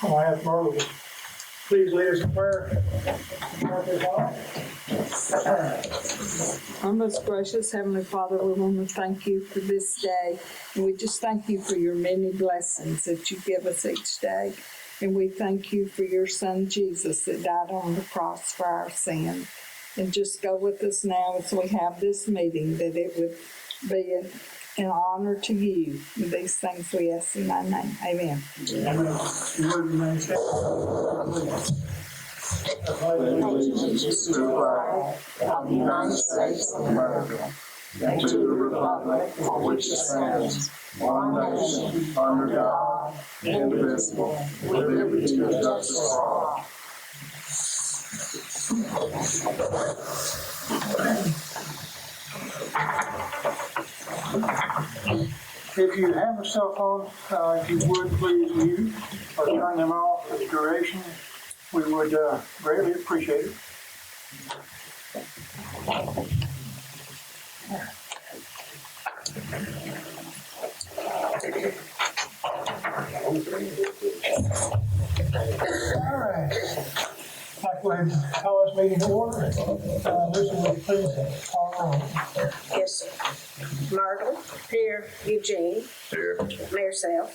I'll ask Marla to please lead us in prayer. Our most gracious Heavenly Father, we want to thank you for this day. And we just thank you for your many blessings that you give us each day. And we thank you for your Son, Jesus, that died on the cross for our sins. And just go with us now as we have this meeting, that it would be an honor to you. And these things we ask in thy name. Amen. Allegiance to the flag of the United States of America and to the republic for which it stands, one nation, under God, indivisible, with liberty and justice for all. If you have a cell phone, if you would please mute or turn them off for the duration, we would greatly appreciate it. All right. I'd like to go ahead and call this meeting to order. Lucy, will you please call the roll? Yes, sir. Myrtle. Here. Eugene. Here. Mayor Sal.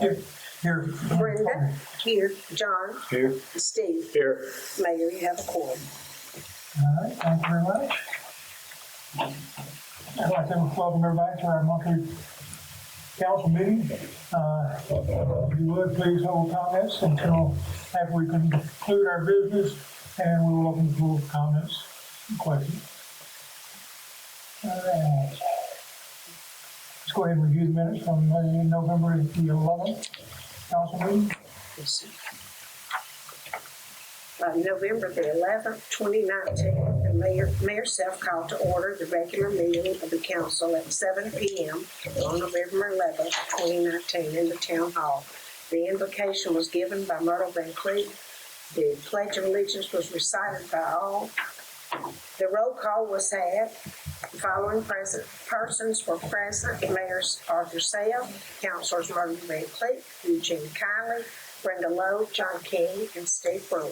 Here. Brenda. Here. John. Here. Steve. Here. Mayor, you have a quorum. All right, thank you very much. I'd like to welcome everybody to our monthly council meeting. If you would, please hold comments until after we conclude our business, and we will open the floor for comments and questions. All right. Let's go ahead and review the minutes from November the 11th council meeting. Yes, sir. November the 11th, 2019, the Mayor Self called to order the regular meeting of the council at 7 p.m. on November 11th, 2019 in the town hall. The invocation was given by Myrtle Van Cleet. The Pledge of Allegiance was recited by all. The roll call was had. The following persons were present: Mayor Arthur Sale, Councilors Myrtle Van Cleet, Eugene Kiley, Brenda Lowe, John King, and Steve Brewer.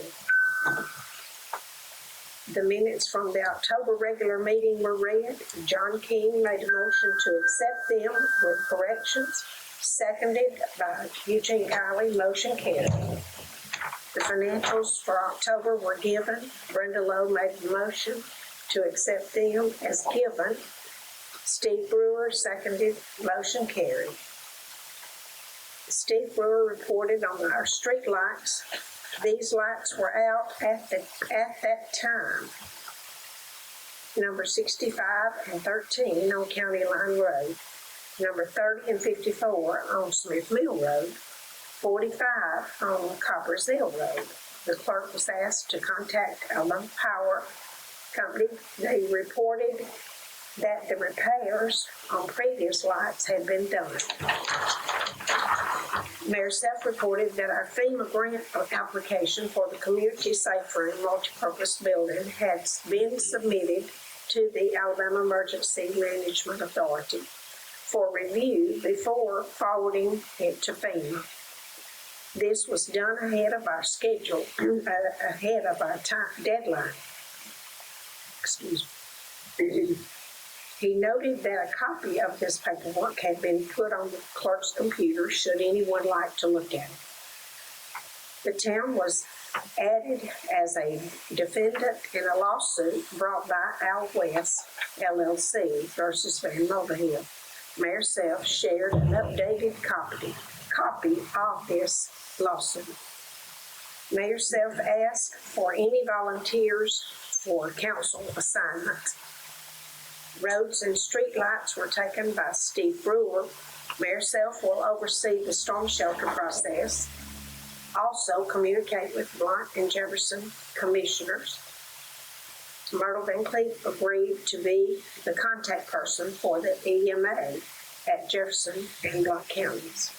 The minutes from the October regular meeting were read. John King made a motion to accept them with corrections, seconded by Eugene Kiley. Motion carried. The financials for October were given. Brenda Lowe made the motion to accept them as given. Steve Brewer seconded. Motion carried. Steve Brewer reported on our street lights. These lights were out at that time. Number 65 and 13 on County Line Road. Number 30 and 54 on Smith Mill Road. 45 on Coppers Hill Road. The clerk was asked to contact Alabama Power Company. They reported that the repairs on previous lights had been done. Mayor Self reported that our FEMA grant application for the Community Safe Room multipurpose building has been submitted to the Alabama Emergency Management Authority for review before forwarding it to FEMA. This was done ahead of our schedule, ahead of our deadline. Excuse me. He noted that a copy of this paperwork had been put on the clerk's computer should anyone like to look at it. The town was added as a defendant in a lawsuit brought by Al West, LLC versus Van Mulvihill. Mayor Self shared an updated copy of this lawsuit. Mayor Self asked for any volunteers for council assignments. Roads and street lights were taken by Steve Brewer. Mayor Self will oversee the storm shelter process. Also communicate with Blunt and Jefferson commissioners. Myrtle Van Cleet agreed to be the contact person for the EMA at Jefferson and Blunt counties.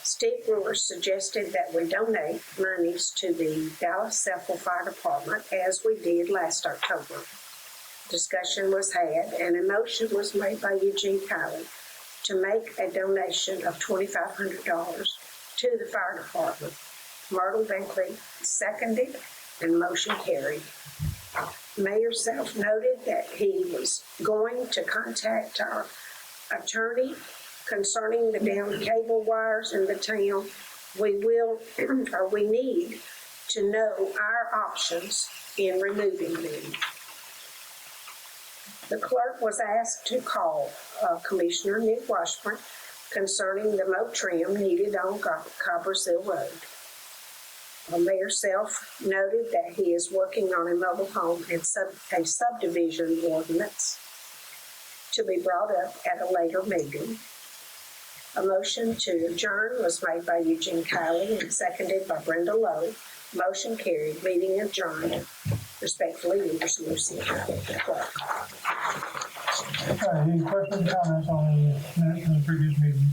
Steve Brewer suggested that we donate monies to the Dallas Central Fire Department as we did last October. Discussion was had and a motion was made by Eugene Kiley to make a donation of $2,500 to the fire department. Myrtle Binkley seconded and motion carried. Mayor Self noted that he was going to contact our attorney concerning the downed cable wires in the town. We need to know our options in removing them. The clerk was asked to call Commissioner Nick Washburn concerning the mow trim needed on Coppersville Road. Mayor Self noted that he is working on a mobile home and a subdivision ordinance to be brought up at a later meeting. A motion to adjourn was made by Eugene Kiley and seconded by Brenda Lowe. Motion carried. Meeting adjourned. Respectfully, yours, Lucy Clark. Any questions, comments on the minutes from the previous meeting?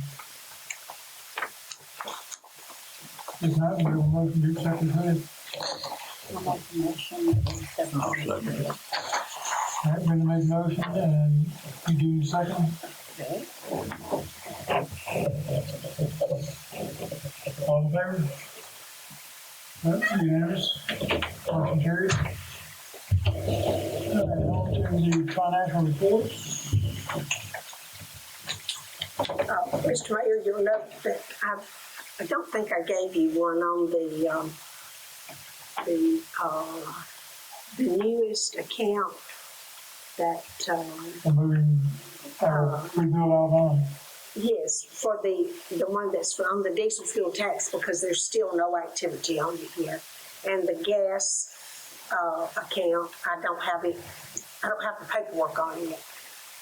If not, we will motion to accept as read. I'll make the motion. I'll second it. All right, Brenda made the motion, and you do the second. Okay. All in favor? Unanimous. Motion carried. All right, on to the financial reports. Mr. Mayor, you'll note that I don't think I gave you one on the newest account that, I'm moving, rebuild Alabama. yes, for the one that's on the diesel fuel tax, because there's still no activity on it yet. And the gas account, I don't have the paperwork on it yet,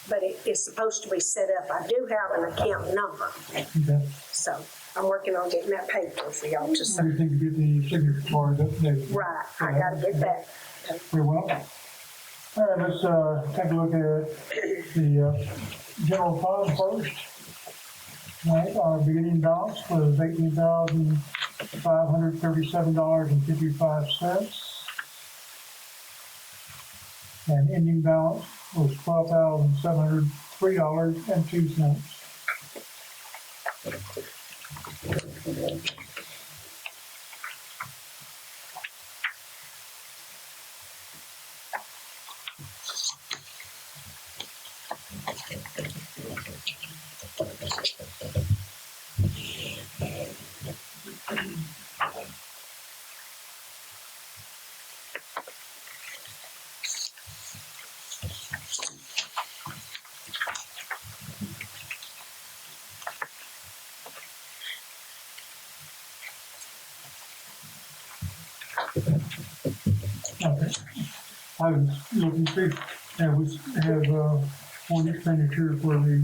but it is supposed to be set up. I do have an account number, Okay. so I'm working on getting that paper for y'all to We sign. think to get the signature card updated. Right, I gotta get that. Very well. All right, let's take a look at the general fund first. All right, our beginning balance was $18,537.55. And ending balance was $12,703.02. Okay. I was looking through, and we have one expenditure for the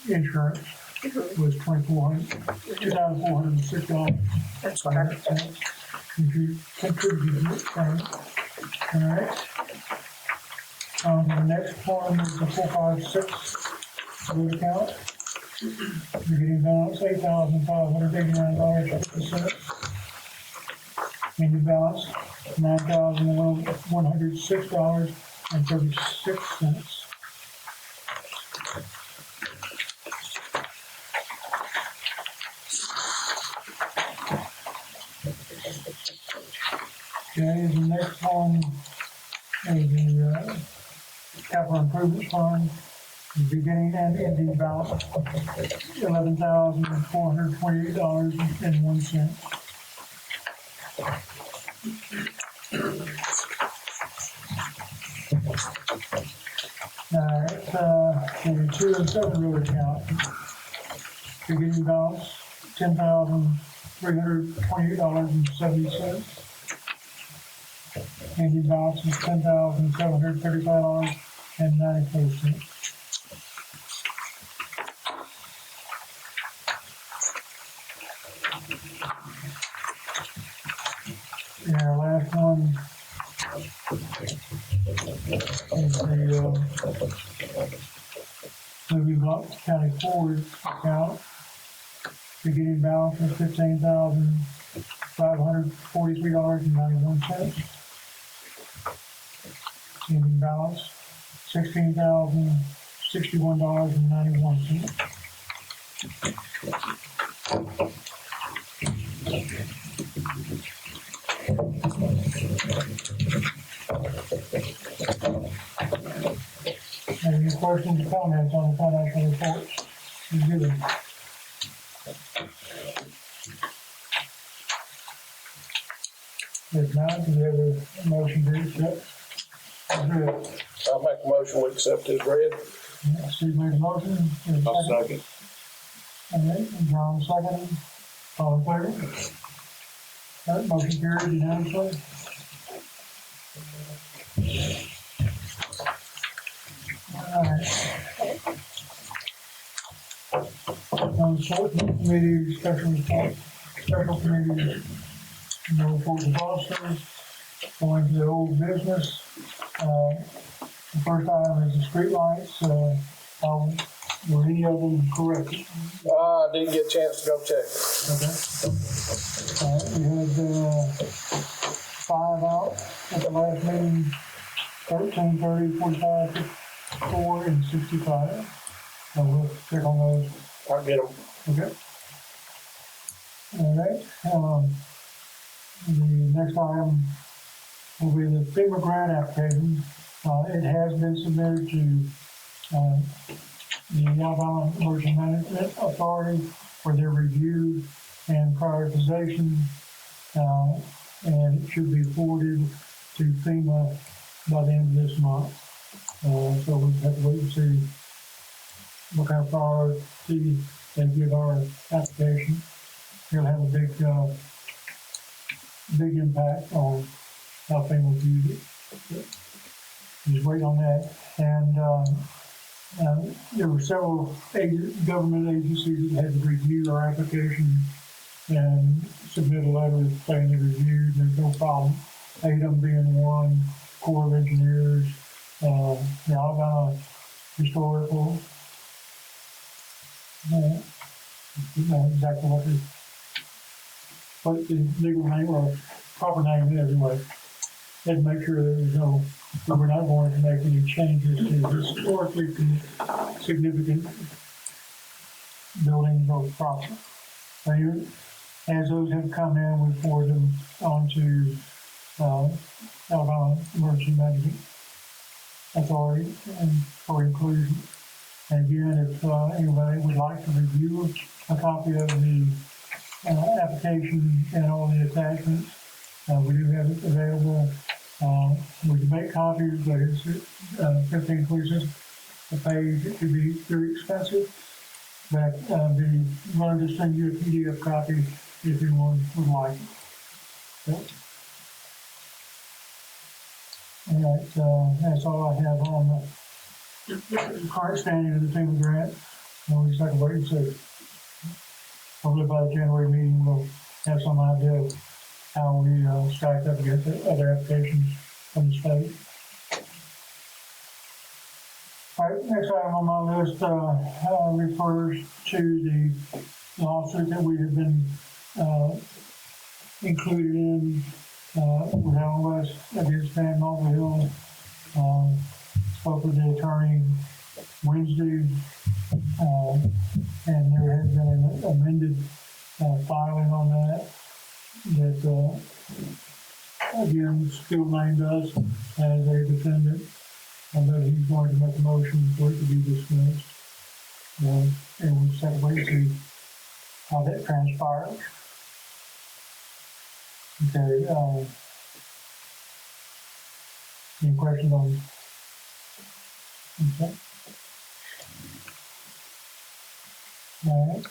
insurance was $2,406. That's what I, You contributed it, right? All right. The next one is the 456 road account. Beginning balance $8,589.50. Ending balance $9,106.36. Okay, the next one is the capital improvement fund. The beginning and ending balance $11,428.01. All right, the 2 and 7 road account. Beginning balance $10,328.70. Ending balance is $10,735.94. And our last one is the Louis Blunt County Ford account. Beginning balance is $15,543.91. Ending balance $16,061.91. Any questions or comments on the financial reports? You do. If not, do we have a motion to accept? Good. I'll make a motion, we accept his read. Steve made a motion. Is there a Second. All right, and John seconded. All in favor? All right, motion carried unanimously. All right. Short committee, special report, special committee, no reports of officers. Going to the old business. The first item is the streetlights. Were any of them corrected? Didn't get a chance to go check. Okay. We had 5 out at the last meeting, 13, 30, 45, 54, and 65. So we'll check on those. I'll get them. Okay. All right. The next item will be the FEMA grant application. It has been submitted to the Alabama Emergency Management Authority for their review and prioritization, and it should be forwarded to FEMA by the end of this month. So we have to wait and see what kind of priority they give our application. It'll have a big impact on how FEMA views it. Just wait on that. And there were several government agencies that had to review our application and submit a letter saying they reviewed. There's no problem. ADEM being one, Corps of Engineers, the Alabama Historical. I don't know exactly what the legal name or proper name is anyway. And make sure that we're not going to make any changes to historically significant buildings or property. As those have come in, we forward them on to Alabama Emergency Management Authority and for inclusion. And again, if anybody would like to review a copy of the application and all the attachments, we do have it available. We can make copies, but it's 15 cents a page. It could be very expensive, but the runner just send you a PDF copy if anyone would like it. So, all right, that's all I have on the current standing of the FEMA grant. We just have to wait and see. Hopefully by the January meeting, we'll have some idea of how we stack up against the other applications from the state. All right, next item on my list refers to the lawsuit that we have been included in with Allen West against Van Mulvihill. Spoke with the attorney Wednesday, and there has been an amended filing on that. That again still named us as a defendant, although he's going to make a motion for it to be dismissed. And we'll just have to wait to see how that transpires. Okay, any questions on? Okay. All right.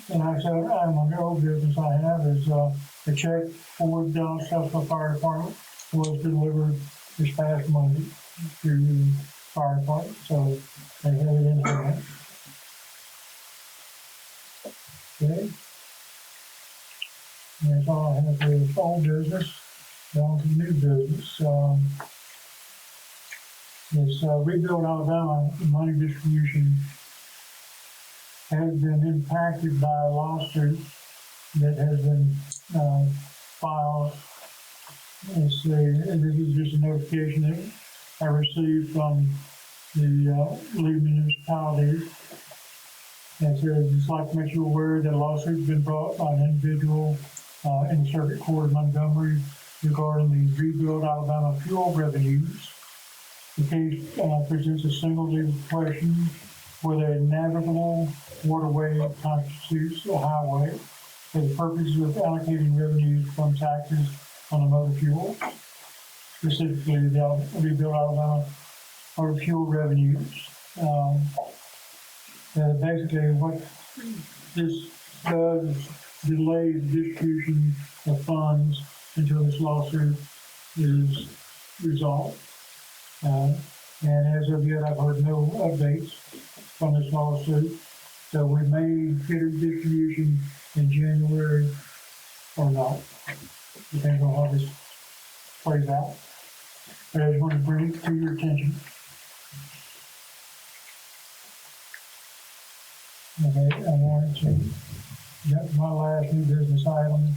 And like I said, on the old business I have is a check for the Dallas Southwest Fire Department was delivered this past Monday to the fire department, so they have it in hand. Okay. And that's all I have for the old business. Down to the new business. This Rebuild Alabama money distribution has been impacted by a lawsuit that has been filed. This is just a notification that I received from the lead municipalities And so I'd just like to make you aware that a lawsuit's been brought by an individual in the Circuit Court of Montgomery regarding the Rebuild Alabama fuel revenues. The case presents a single legal question whether a navigable waterway constitutes a highway for the purposes of allocating revenues from taxes on the motor fuel, specifically the Rebuild Alabama motor fuel revenues. Basically, what this does is delay the distribution of funds until this lawsuit is resolved. And as of yet, I've heard no updates from this lawsuit. So we may get a distribution in January or not. Depends on how this plays out. But I just want to bring it to your attention. Okay, I wanted to get my last new business item.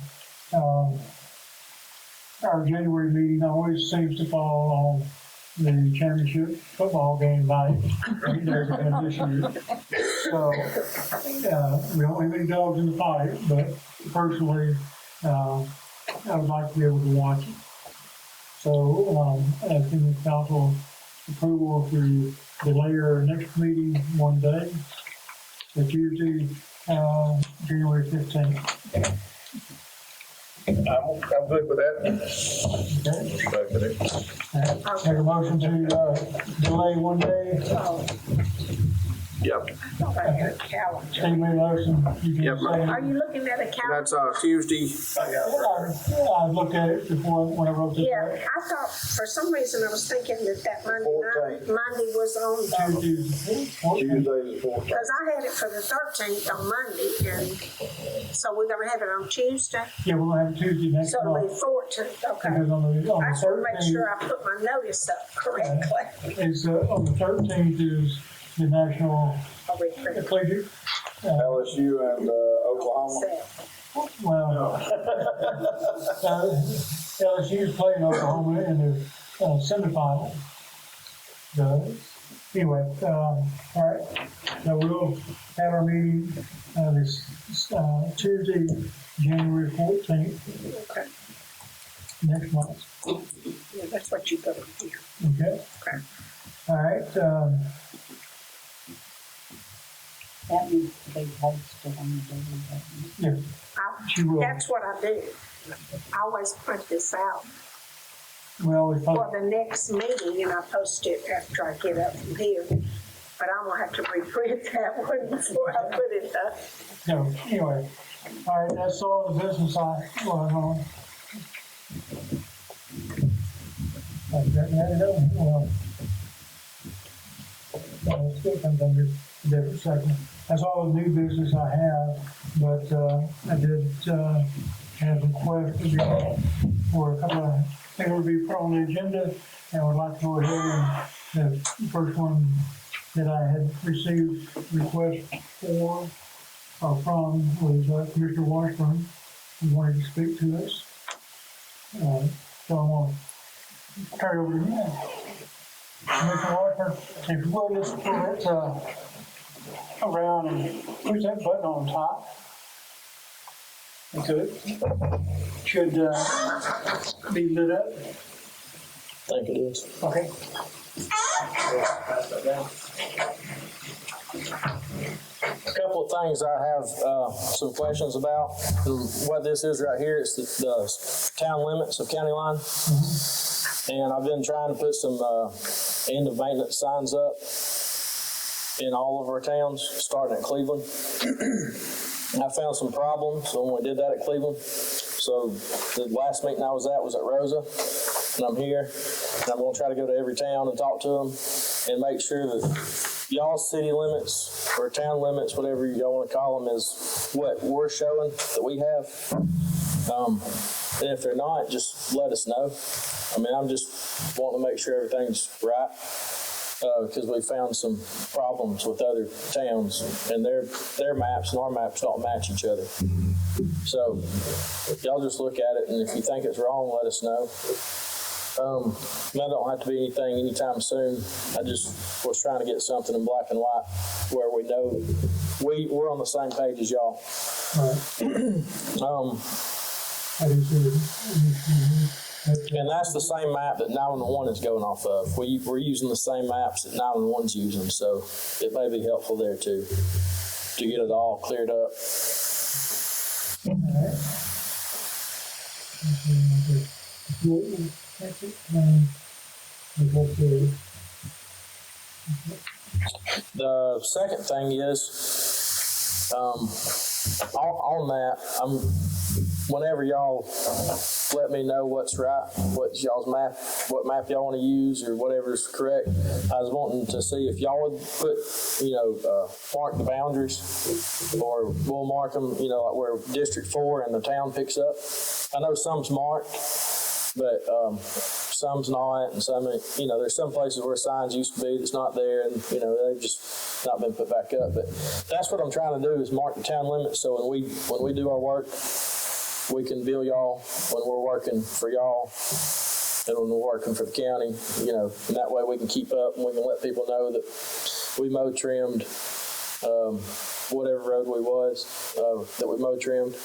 Our January meeting always seems to fall on the championship football game night. It does again this year. So, we don't have any dogs in the fight, but personally, I would like to be able to watch it. So, asking the council approval to delay our next meeting one day, so Tuesday, January 15th. I'm good with that. Okay. Make a motion to delay one day. Yep. I had a calendar. Steve made a motion. You can Yep. say. Are you looking at a calendar? That's Tuesday. I looked at it before when I wrote this Yeah, out. I thought, for some reason, I was thinking that Monday night, 14th. Monday was on the, Tuesday. Tuesday the 14th. because I had it for the 13th on Monday, and so we're gonna have it on Tuesday, Yeah, we're gonna have Tuesday next so it'll be month. 14th, okay. Because on the I just want to make 13th, sure I put my notice up correctly. is, on the 13th is the National I'll be pretty Collegiate. LSU and Oklahoma. sad. Well, LSU is playing Oklahoma in the semifinal. Anyway, all right, so we'll have our meeting this Tuesday, January 14th, Okay, next month. yeah, that's what you put here. Okay? Okay. All right, That needs to be posted on the daily basis. yeah, she will. That's what I do. I always print this out Well, we for thought, the next meeting, and I post it after I get up from here. But I'm gonna have to reprint that one before I put it up. no, anyway, all right, that's all the business I, well, I've got it up, well. It still comes under a different section. That's all the new business I have, but, I did, have a request for a couple of things to be put on the agenda, and would like to go ahead and, the first one that I had received request for, or from, was, Commissioner Washburn, who wanted to speak to us. So I want to turn it over to you. Commissioner Washburn, if you will, just put it, around and push that button on top. Okay. Should, be lit up. I think it is. Okay. A couple of things I have some questions about. What this is right here is the town limits of County Line. And I've been trying to put some end of maintenance signs up in all of our towns, starting at Cleveland. I found some problems when we did that at Cleveland. So the last meeting I was at Rosa, and I'm here, and I'm gonna try to go to every town and talk to them and make sure that y'all's city limits or town limits, whatever y'all wanna call them, is what we're showing that we have. And if they're not, just let us know. I mean, I'm just wanting to make sure everything's right. Because we found some problems with other towns, and their maps and our maps don't match each other. So y'all just look at it, and if you think it's wrong, let us know. That don't have to be anything anytime soon. I just was trying to get something in black and white where we know we're on the same page as y'all. I do see it. And that's the same map that 911 is going off of. We're using the same maps that 911's using, so it may be helpful there too, to get it all cleared up. All right. That's it. We go through. The second thing is, on that, whenever y'all let me know what's right, what y'all's map, what map y'all want to use or whatever's correct, I was wanting to see if y'all would put, mark the boundaries, or we'll mark them, like where District 4 and the town picks up. I know some's marked, but some's not, and some, there's some places where signs used to be that's not there, and they've just not been put back up. But that's what I'm trying to do, is mark the town limits, so when we do our work, we can bill y'all when we're working for y'all and when we're working for the county, and that way we can keep up and we can let people know that we mow trimmed whatever road we was that we mow trimmed.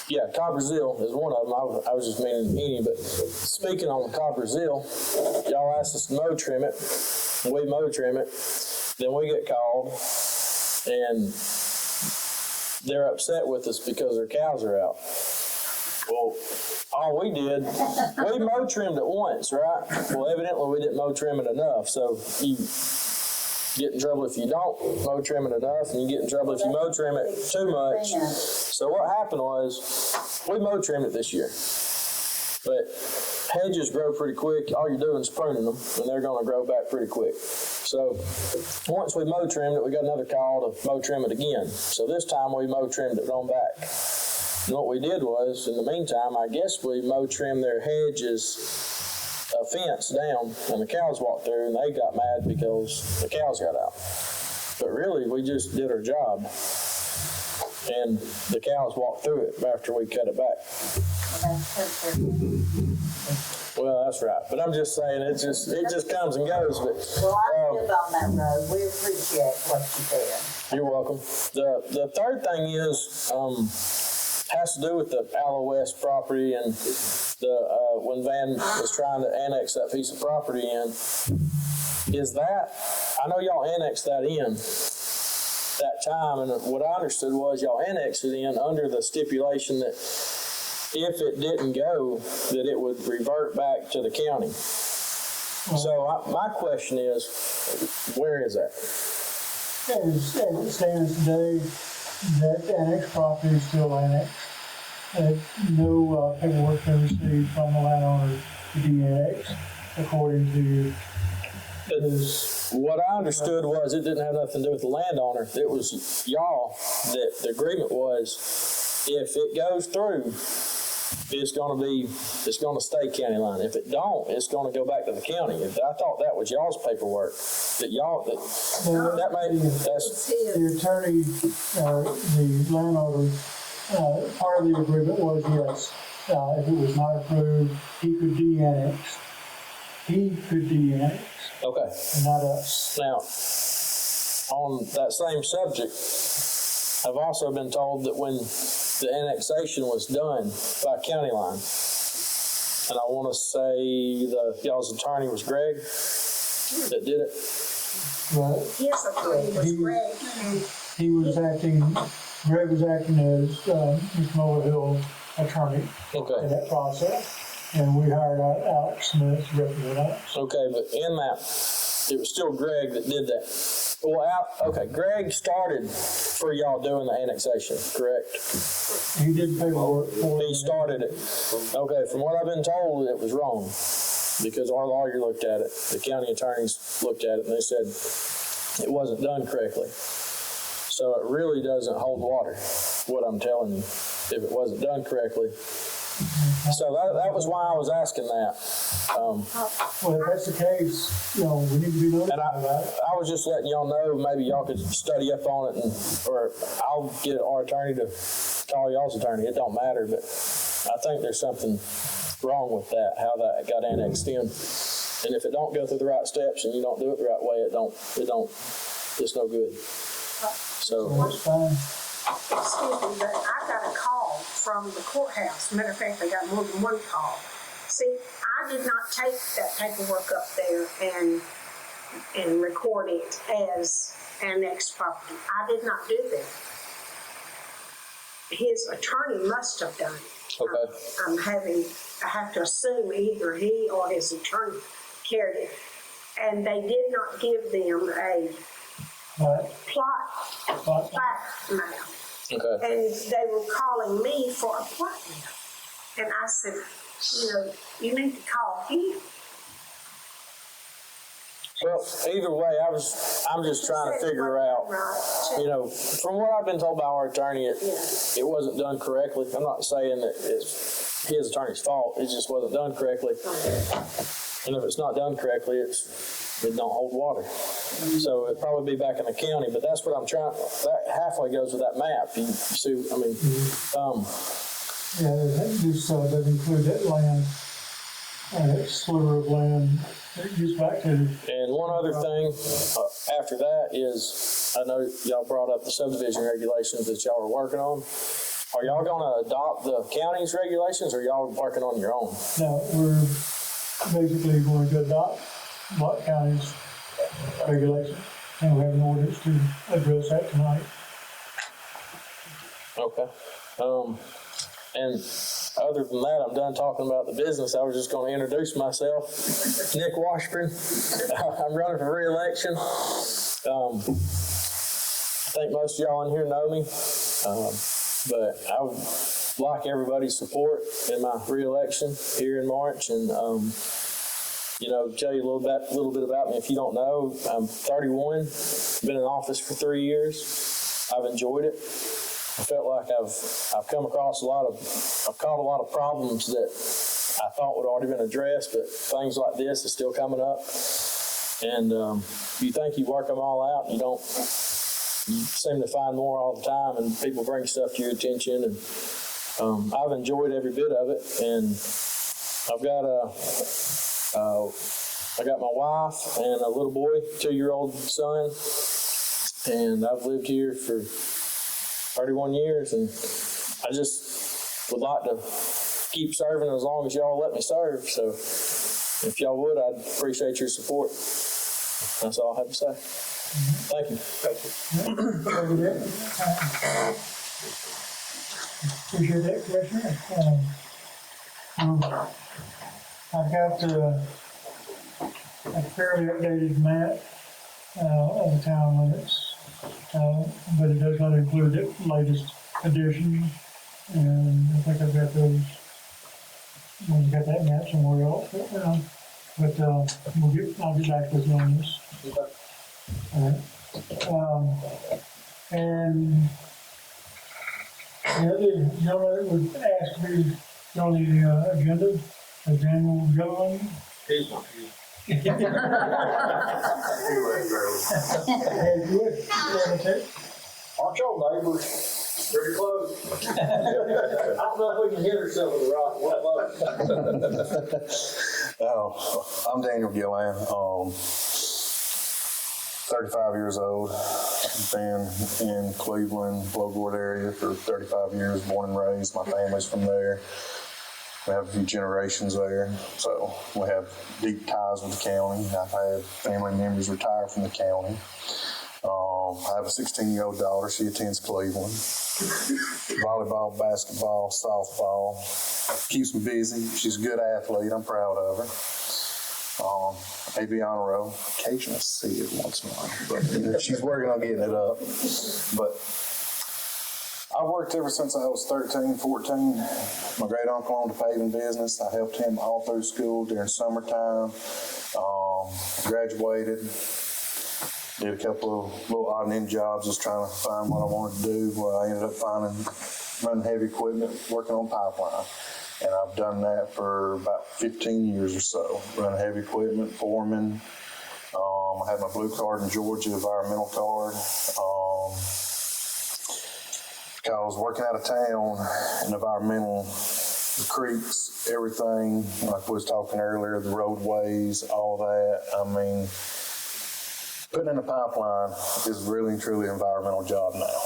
Yeah, Coppersville is one of them. I was just meaning any, but speaking on Coppersville, y'all asked us to mow trim it, and we mow trim it, then we get called, and they're upset with us because their cows are out. Well, all we did, we mow trimmed it once, right? Well, evidently we didn't mow trim it enough, so you get in trouble if you don't mow trim it enough, and you get in trouble if you mow trim it too much. So what happened was, we mow trimmed it this year, but hedges grow pretty quick. All you're doing is pruning them, and they're going to grow back pretty quick. So once we mow trimmed it, we got another call to mow trim it again. So this time we mow trimmed it on back. And what we did was, in the meantime, I guess we mow trimmed their hedges a fence down, and the cows walked through, and they got mad because the cows got out. But really, we just did our job, and the cows walked through it after we cut it back. Well, that's right. But I'm just saying, it just comes and goes. But Well, I live on that road. We appreciate what you did. you're welcome. The third thing is has to do with the Aloe West property, and when Van was trying to annex that piece of property in. Is that, I know y'all annexed that in that time, and what I understood was y'all annexed it in under the stipulation that if it didn't go, that it would revert back to the county. So my question is, where is that? As it stands today, that annexed property is still annexed. No paperwork been received from the landowner to de-annex, according to this. What I understood was it didn't have nothing to do with the landowner. It was y'all that the agreement was, if it goes through, it's going to stay county line. If it don't, it's going to go back to the county. I thought that was y'all's paperwork. That's The attorney, the landowner, part of the agreement was, yes, if it was not approved, he could de-annex. okay. And not us. Now, on that same subject, I've also been told that when the annexation was done by county line, and I want to say y'all's attorney was Greg that did it. Right. Yes, I thought it was Greg. Greg was acting as Ms. Mulvihill attorney in Okay. that process, and we hired Alex Smith to represent us. Okay, but in that, it was still Greg that did that. Well, Greg started for y'all doing the annexation, correct? He did paperwork for He started it. Okay, from what I've been told, it was wrong, because our lawyer looked at it, the county attorneys looked at it, and they said it wasn't done correctly. So it really doesn't hold water, what I'm telling you, if it wasn't done correctly. So that was why I was asking that. Well, if that's the case, we need to be notified And about it. I was just letting y'all know, maybe y'all could study up on it, or I'll get our attorney to call y'all's attorney. It don't matter, but I think there's something wrong with that, how that got annexed in. And if it don't go through the right steps and you don't do it the right way, it's no good. So, That's fine. Excuse me, but I got a call from the courthouse. Matter of fact, I got more than one call. See, I did not take that paperwork up there and record it as annexed property. I did not do that. His attorney must have done it. okay. I have to assume either he or his attorney carried it. And they did not give them a Right. plat map. Okay. And they were calling me for a plat map. And I said, you need to call him. Well, either way, I'm just trying to figure out, from what I've been told by our attorney, it wasn't done correctly. I'm not saying that it's his attorney's fault, it just wasn't done correctly. And if it's not done correctly, it don't hold water. So it'd probably be back in the county, but that's what I'm trying, that halfway goes with that map. You see, I mean, Yeah, this doesn't include that land, that sliver of land that goes back to. and one other thing, after that is, I know y'all brought up the subdivision regulations that y'all are working on. Are y'all gonna adopt the county's regulations, or y'all working on your own? Now, we're basically going to adopt Lott County's regulations, and we have an ordinance to address that tonight. Okay. And other than that, I'm done talking about the business. I was just gonna introduce myself. Nick Washburn. I'm running for re-election. I think most of y'all in here know me. But I would like everybody's support in my re-election here in March. And, tell you a little bit about me. If you don't know, I'm 31, been in office for 3 years. I've enjoyed it. I felt like I've come across I've caught a lot of problems that I thought would already been addressed, but things like this is still coming up. And you think you work them all out, you seem to find more all the time, and people bring stuff to your attention. And I've enjoyed every bit of it. And I got my wife and a little boy, 2-year-old son, and I've lived here for 31 years, and I just would like to keep serving as long as y'all let me serve. So if y'all would, I'd appreciate your support. That's all I have to say. Thank you. Appreciate that, Commissioner. I've got a fairly updated map of the town limits. But it does not include the latest edition, and I think I've got those. I've got that map somewhere else, but I'll get back with you on this. All right. And the other gentleman that was asked to be on the agenda is Daniel Gilliland. He's not here. Hey, good. Aren't y'all neighbors? Pretty close. I don't know if we can hit ourselves with a rock. I'm Daniel Gillan, 35 years old. Been in Cleveland, Blowboard area for 35 years, born and raised. My family's from there. We have a few generations there, so we have deep ties with the county. I've had family members retire from the county. I have a 16-year-old daughter. She attends Cleveland. Volleyball, basketball, softball. Keeps me busy. She's a good athlete. I'm proud of her. AB honor roll. Occasionally see it once in a while, but she's working on getting it up. But I've worked ever since I was 13, 14. My great uncle owned a paving business. I helped him all through school during summertime. Graduated. Did a couple of little odd and end jobs, just trying to find what I wanted to do. Well, I ended up running heavy equipment, working on pipeline. And I've done that for about 15 years or so. Running heavy equipment, foreman. I had my blue card in Georgia, environmental card. Because working out of town in environmental the creeks, everything, like we was talking earlier, the roadways, all that. I mean, putting in a pipeline is really and truly an environmental job now.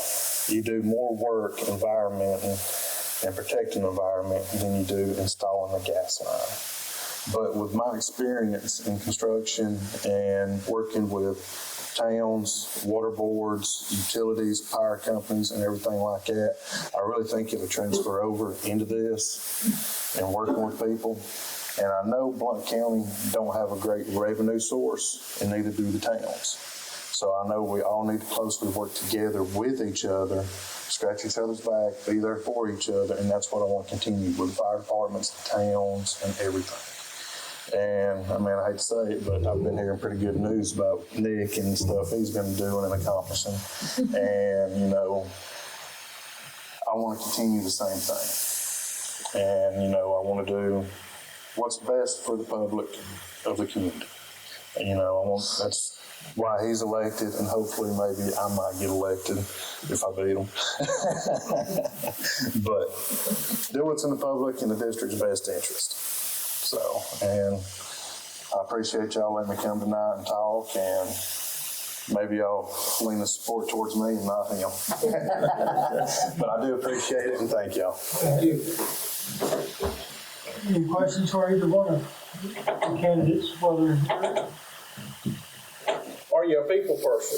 You do more work environment and protecting the environment than you do installing a gas line. But with my experience in construction and working with towns, water boards, utilities, power companies, and everything like that, I really think it'll transfer over into this and working with people. And I know Blount County don't have a great revenue source, and neither do the towns. So I know we all need to closely work together with each other, scratch each other's back, be there for each other, and that's what I want to continue with the fire departments, the towns, and everything. And I mean, I hate to say it, but I've been hearing pretty good news about Nick and stuff he's been doing and accomplishing. And, you know, I want to continue the same thing. And, you know, I want to do what's best for the public of the community. And, you know, that's why he's elected, and hopefully maybe I might get elected if I beat him. But do what's in the public and the district's best interest. So, and I appreciate y'all letting me come tonight and talk, and maybe y'all lean the support towards me and not him. But I do appreciate it, and thank y'all. Thank you. Any questions for either one of the candidates, whether Are you a people person?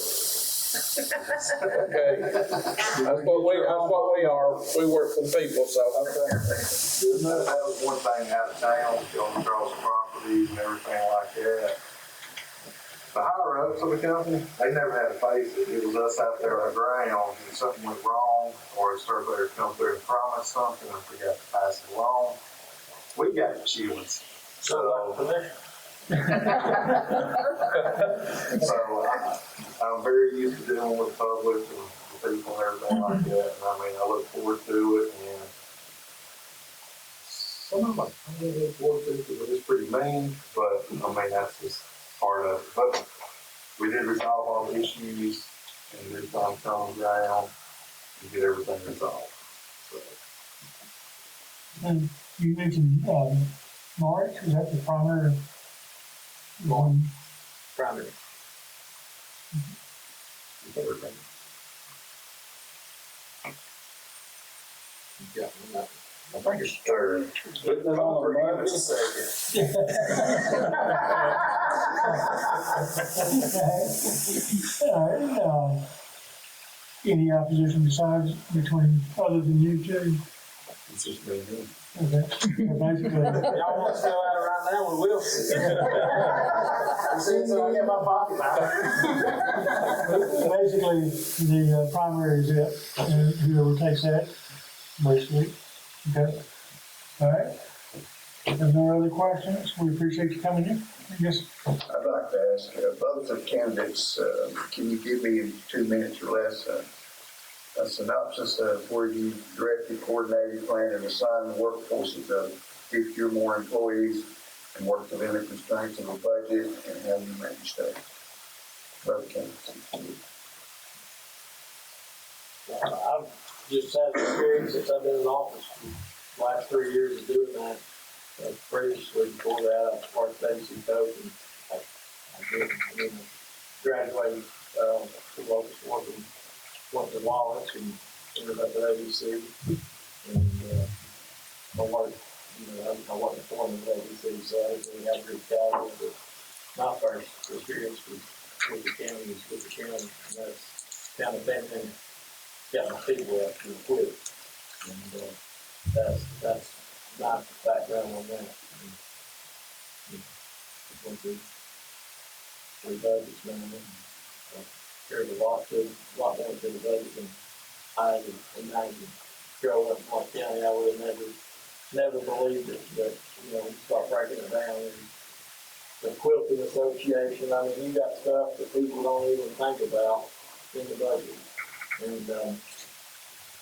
Okay. That's what we are. We work for the people, so. That was one thing out of town, going across properties and everything like that. The higher ups of the company, they never had to face it. It was us out there on the ground, and something went wrong, or a surveyor come through and promised something and forgot to pass it along. We got the chillings. So I'm very used to dealing with the public and the people and everything like that. And I mean, I look forward to it. And some of them I don't look forward to it, but it's pretty mean. But I mean, that's just part of it. But we did resolve all the issues and did find common ground and get everything resolved. So. And you mentioned March, is that the primary one? Primary. Everything. I think it's third. Any opposition besides between, other than you two? It's just been good. Okay, so basically, Y'all want to fill out right now, we will. I get my pocket basically, the primary is it, and whoever takes that, basically, okay? All right, if there's no other questions, we appreciate you coming in, yes. I'd like to ask both of the candidates, can you give me in 2 minutes or less a synopsis of where you directed, coordinated, planned, and assigned the workforces of 50 or more employees and work to limit constraints in the budget and how you manage that? Both candidates. I've just had experience since I've been in office. The last 3 years of doing that. Previously, before that, I was part of Daisy Code, and I graduated from local sport and went to Wallace and ended up at ABC. And I worked for them at ABC, so I didn't really have a good job. But my first experience with the county is with the county, and that's kind of been and got my people up to quit. And that's my background on that. Went through 3 budgets, man. There's a lot more to the budget than I had imagined. Growing up in Mark County, I would have never believed it, but, you know, we start breaking it down. And the Quilting Association, I mean, you got stuff that people don't even think about in the budget. And,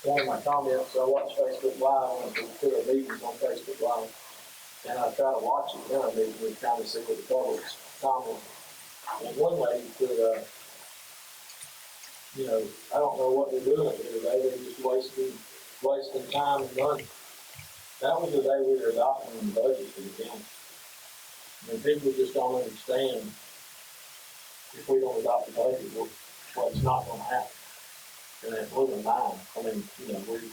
one of my comments, I watch Facebook Live, when I put our meetings on Facebook Live, and I try to watch it, then I meet and kind of see what the public's comment. And one lady put, you know, I don't know what they're doing here today, they're just wasting time and money. that was the day we were adopting the budget for the county. I mean, people just don't understand if we don't adopt the budget, what's not gonna happen. And it blew my mind. I mean, you know, we're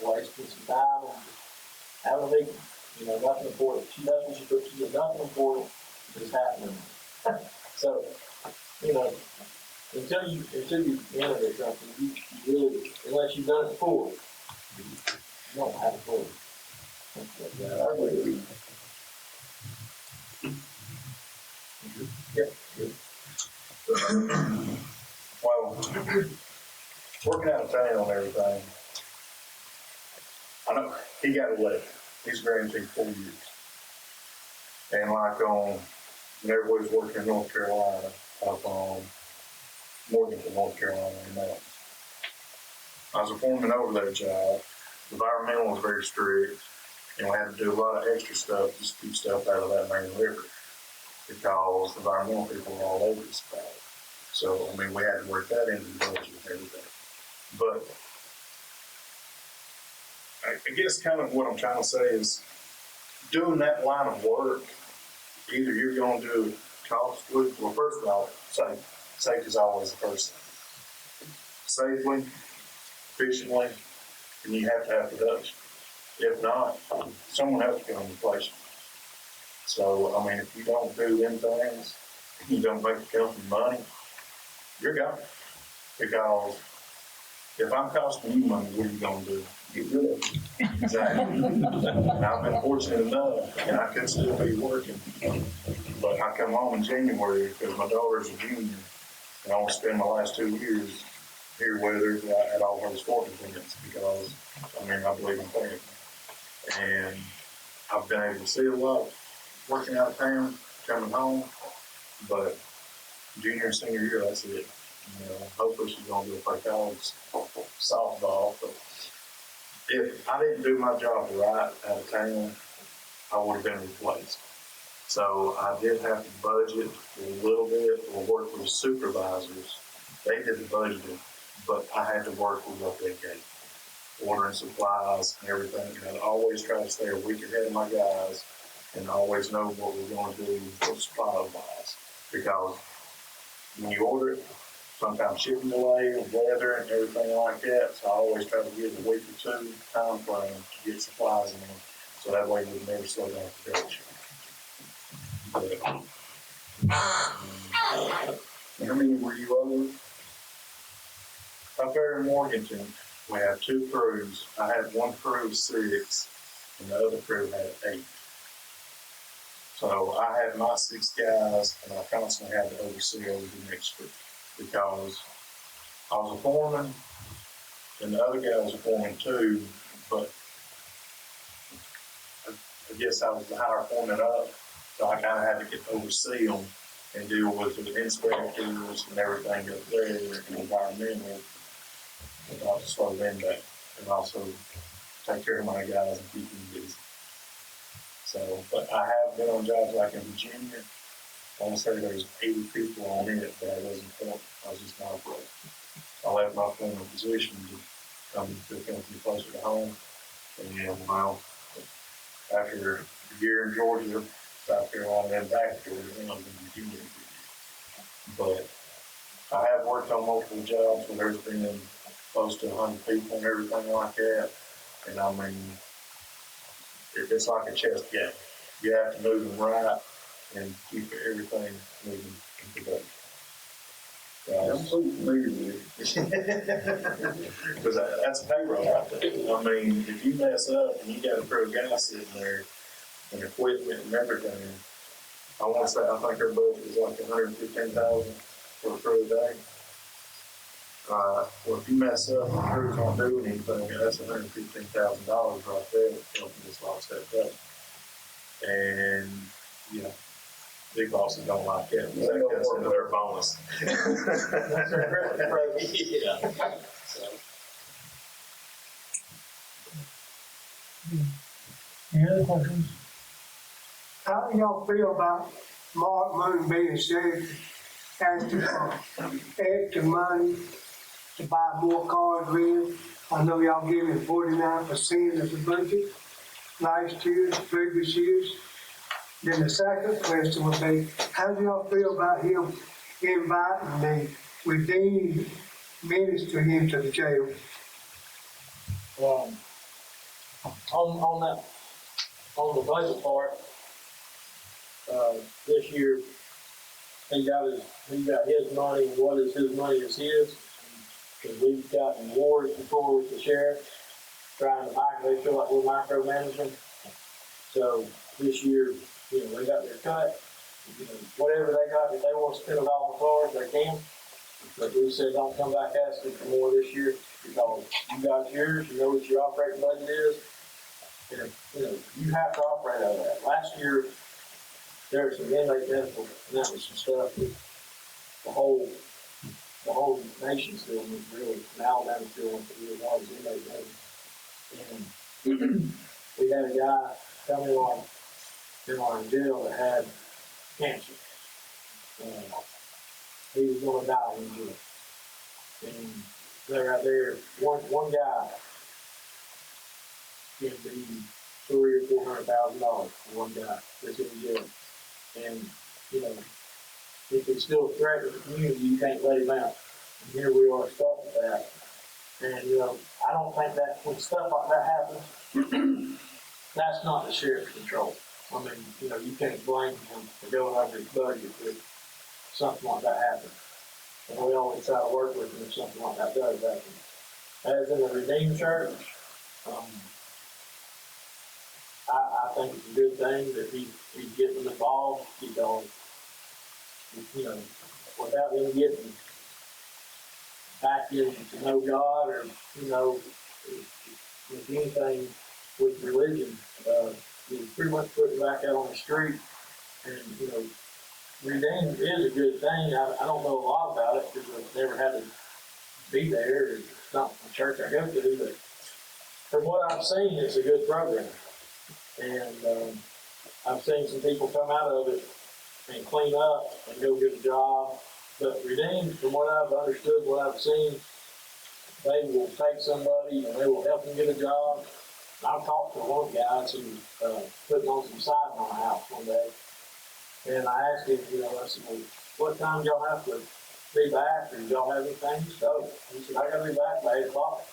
wasting some time and having a meeting, you know, nothing important. That's what she put, she said, nothing important is happening. So, you know, until you enter something, you really, unless you've done it before, you don't have a clue. Well, working out of town and everything, I know he got 11. He's guaranteed 4 years. And like when everybody's working in North Carolina, up on Morganton, North Carolina, and that. I was a foreman over that job. The environmental was very strict, and we had to do a lot of extra stuff just to keep stuff out of that main river because the environmental people were all over this about it. So, I mean, we had to work that into the budget and everything. But I guess kind of what I'm trying to say is doing that line of work, either you're going to do it costly, well, first of all, safety is always the first thing. Safely, efficiently, and you have to have production. If not, someone else can replace you. So, I mean, if you don't do them things, if you don't make the company money, you're gone. Because if I'm costing you money, what are you going to do? Get rid of it. Exactly. And I've been fortunate enough, and I could still be working. But I come home in January because my daughter's a junior, and I want to spend my last 2 years here with her at all her sporting events because, I mean, I believe in family. And I've been able to see a lot working out of town, coming home, but junior and senior year, that's it. You know, hopefully she's going to play college softball, but if I didn't do my job right out of town, I would have been replaced. So I did have to budget a little bit or work with supervisors. They did the budgeting, but I had to work with what they gave. Ordering supplies and everything. And I always try to stay a week ahead of my guys and always know what we're going to do for supply-wise. Because when you order it, sometimes shipping delay and weather and everything like that. So I always try to give a week or two time frame to get supplies in, so that way we never slow down production. But, how many were you over? Up there in Morganton, we have 2 crews. I had one crew of 6, and the other crew had 8. So I had my 6 guys, and I constantly had to oversee over the next crew because I was a foreman, and the other guy was a foreman too, but I guess I was the higher foreman up, so I kind of had to oversee them and deal with the inspectors and everything up there and environmental. And also slow them back and also take care of my guys and keep them busy. So, but I have been on jobs like in Virginia. I want to say there's 80 people on it, but I wasn't for. I was just not for it. I left my former position to come to a company closer to home. And well, after a year in Georgia, South Carolina, and back to Georgia, then I was in Virginia. But I have worked on multiple jobs where there's been close to 100 people and everything like that. And I mean, it's like a chess game. You have to move them right and keep everything moving in production. I'm so familiar with it. Because that's payroll right there. I mean, if you mess up and you got a crew of guys sitting there and equipment and everything, I want to say, I think our budget is like $115,000 for a crew a day. Well, if you mess up and the crew's not doing anything, that's $115,000 right there that helping this lot set up. And, you know, big bosses don't like that. That goes into their bonus. Yeah. So. Any other questions? How do y'all feel about Mark Moon being said as to extra money to buy more cars with, I know y'all gave him 49% of the budget last year, previous years. Then the second question would be, how do y'all feel about him inviting the redeemed minister into the jail? On the budget part, this year, he got his money, and what is his money is his. Because we've gotten wars before with the sheriff, trying to they feel like we're micromanaging. So this year, they got their cut. Whatever they got, if they want to spend it all on cars, they can. But we said, don't come back asking for more this year, because you got yours, you know what your operating budget is. And, you have to operate out of that. Last year, there was some inmate medical, and that was some stuff that the whole nation still was really, and Alabama still wants to really was inmate medical. And we had a guy come in our jail that had cancer. He was going to die in jail. And they're out there, one guy can be $300,000 or $400,000 for one guy that's in jail. And, if it's still a threat to the community, you can't let him out. And here we are stuck with that. And, I don't think that when stuff like that happens, that's not the sheriff's control. I mean, you can't blame him for going over his budget if something like that happens. And we always try to work with him if something like that does happen. As in the Redeemed Church, I think it's a good thing that he's getting involved, because, without him getting back in to know God, or, with anything with religion, he's pretty much putting back out on the street. And, Redeemed is a good thing. I don't know a lot about it, because I've never had to be there. It's not the church I go to, but from what I've seen, it's a good program. And I've seen some people come out of it and clean up and go get a job. But Redeemed, from what I've understood, what I've seen, they will take somebody and they will help them get a job. And I've talked to one of the guys who putting on some siding on a house one day. And I asked him, I said, well, what time do y'all have to be back? Or do y'all have anything? He said, I got to be back by 8 o'clock.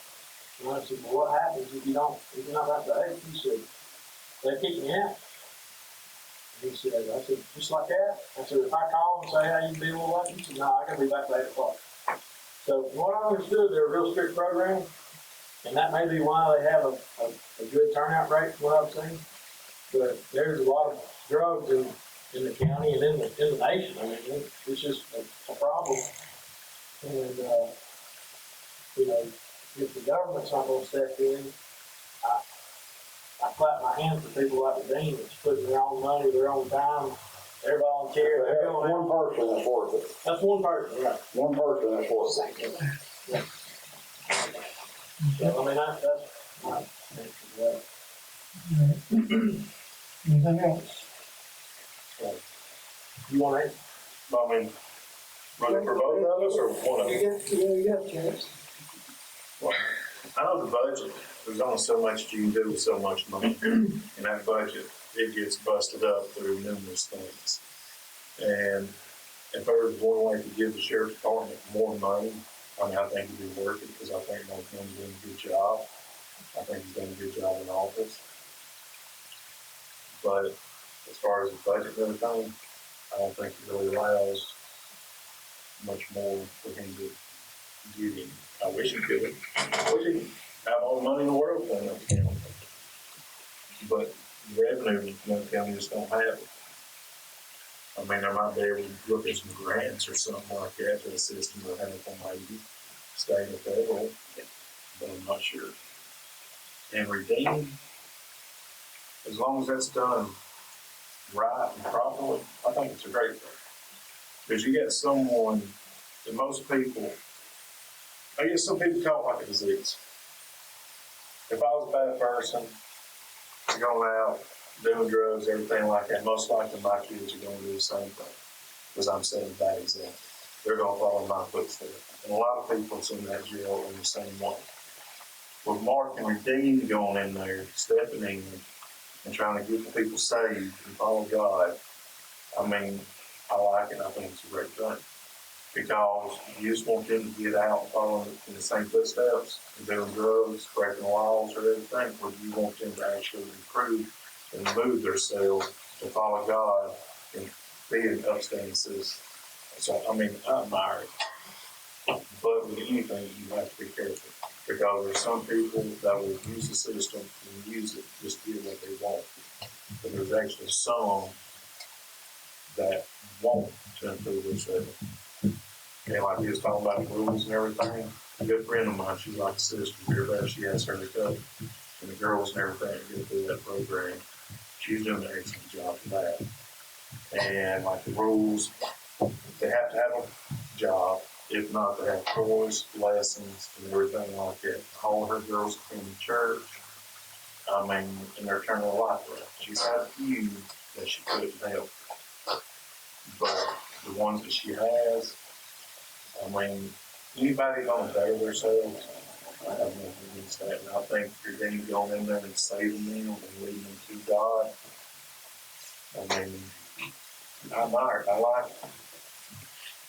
And I said, well, what happens if you're not back by 8? He said, they kick me out. And he said, I said, just like that? I said, if I call and say, how you doing with that? He said, no, I got to be back by 8 o'clock. So from what I understood, they're a real strict program. And that may be why they have a good turnout rate, from what I've seen. But there's a lot of drugs in the county and in the nation. I mean, it's just a problem. And, if the government's not going to step in, I clap my hands for people like the Dean that's putting their own money, their own time, they're volunteering. They're going One person that's worth it. That's one person, right? One person that's worth it. Yeah. So, I mean, that's my answer to that. Anything else? You want to answer? I mean, running for both of us or one of us? You got a chance. Well, I know the budget, there's only so much you can do with so much money. In that budget, it gets busted up through numerous things. And if there was one way to give the sheriff's department more money, I think it'd be worth it, because I think Mark Young's doing a good job. I think he's done a good job in office. But as far as the budget and everything, I don't think it really allows much more for him to give him. I wish he could. I wish he could have all the money in the world for another county. But the revenue in another county just don't have it. I mean, I might be able to look at some grants or something like that to assist him with help on maybe state or federal, but I'm not sure. And Redeemed, as long as that's done right and properly, I think it's a great thing. Because you get someone, that most people, I guess some people call it like a disease. If I was a bad person, going out, doing drugs, everything like that, most likely my kids are going to do the same thing, because I'm setting a bad example. They're going to follow my footsteps. And a lot of people in that jail are the same way. with Mark and Redeem going in there, stepping in and trying to get the people saved and follow God, I mean, I like it. I think it's a great thing. Because you just want them to get out and follow in the same footsteps, and doing drugs, breaking laws or everything, or you want them to actually improve and move themselves to follow God and be an upstanding citizen. So, I mean, I admire it. But with anything, you have to be careful. Because there's some people that will use the system and use it just to get what they want. But there's actually some that want to improve themselves. And like he was talking about the rules and everything, a good friend of mine, she's like a sister here, there, she has her to go. And the girls and everything go through that program. She's doing an excellent job for that. And like the rules, they have to have a job. If not, they have chores, lessons, and everything like that. All of her girls come to church. I mean, and they're turning their life around. She's had a few that she couldn't help. But the ones that she has, I mean, anybody gonna better themselves, I have nothing against that. And I think if you're going going in there and saving them and leading them to God, I mean, I admire it. I like it.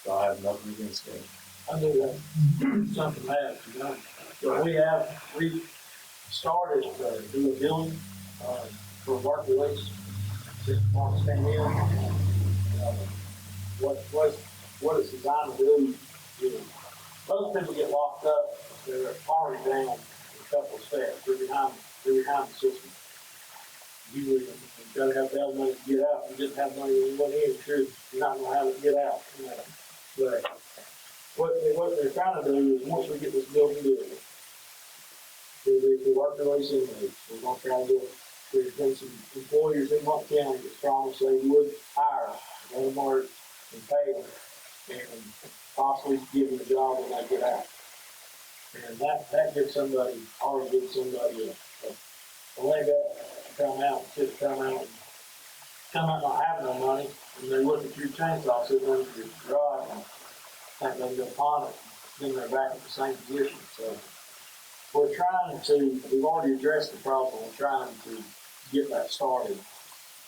So I have nothing against it. I do have something bad to done. So we started doing a billing, for work release since Mark's came in. What it's designed to do is, most people get locked up, they're already down a couple of steps, they're behind the system. Usually, you've got to have bail money to get out. You didn't have money when you went in, sure, you're not gonna have it get out. But what they're trying to do is, once we get this building built, the work release inmates, we're gonna try to do it. There's been some employers in Monk County that promised they would hire Walmart and pay them and possibly give them a job when they get out. And that gives somebody, already gives somebody a leg up to come out and not having no money, and they look at your chainsaw sitting under your garage and think they can go pawn it, then they're back in the same position. So we're trying to, we've already addressed the problem, we're trying to get that started.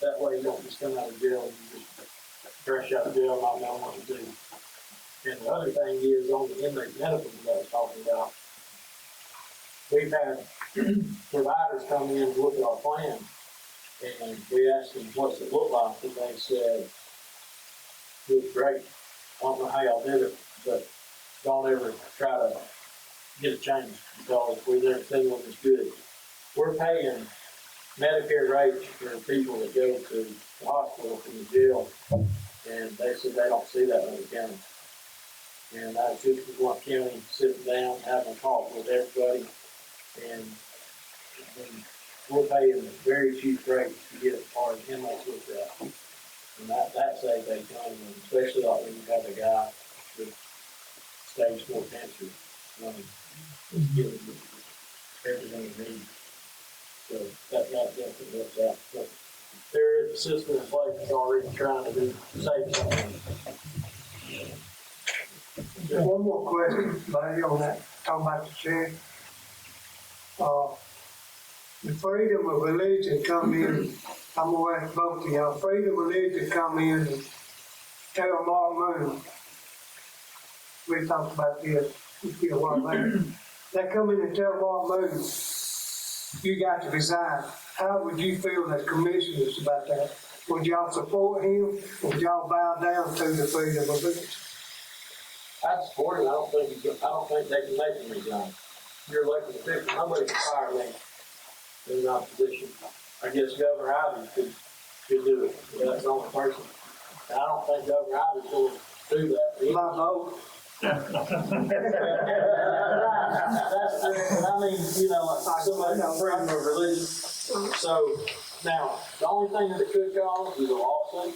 That way you don't just come out of jail and you just fresh out of jail and not knowing what to do. And the other thing is, on the inmate medical that I was talking about, we've had providers come in and look at our plan, and we asked them, what's it look like? And they said, looks great. I don't know how y'all did it, but don't ever try to get it changed, because we never seen one that's good. We're paying Medicare rates for people that go to the hospital from the jail, and they said they don't see that in the county. And I was just in Blunt County, sitting down, having a talk with everybody, and we're paying very cheap rates to get our inmates looked at. And that's a big thing, especially like when you have a guy with stage 4 cancer, getting everything he needs. So that definitely helps out. But there is a system in place that's already trying to do save something. Just one more question, buddy, on that, talking about the check. The freedom of religion come in, I'm gonna ask both of y'all, freedom of religion come in and tell Mark Moon, we talked about this a while back. They come in and tell Mark Moon, you got to resign. How would you feel as commissioners about that? Would y'all support him? Would y'all bow down to the freedom of religion? I support it. I don't think they can make him resign. You're elected official. Nobody can fire me in opposition. I guess Governor Ivey could do it. That's the only person. And I don't think Governor Ivey's going to do that. My vote. That's true. I mean, like somebody got freedom of religion. So now, the only thing that it could cause is a lawsuit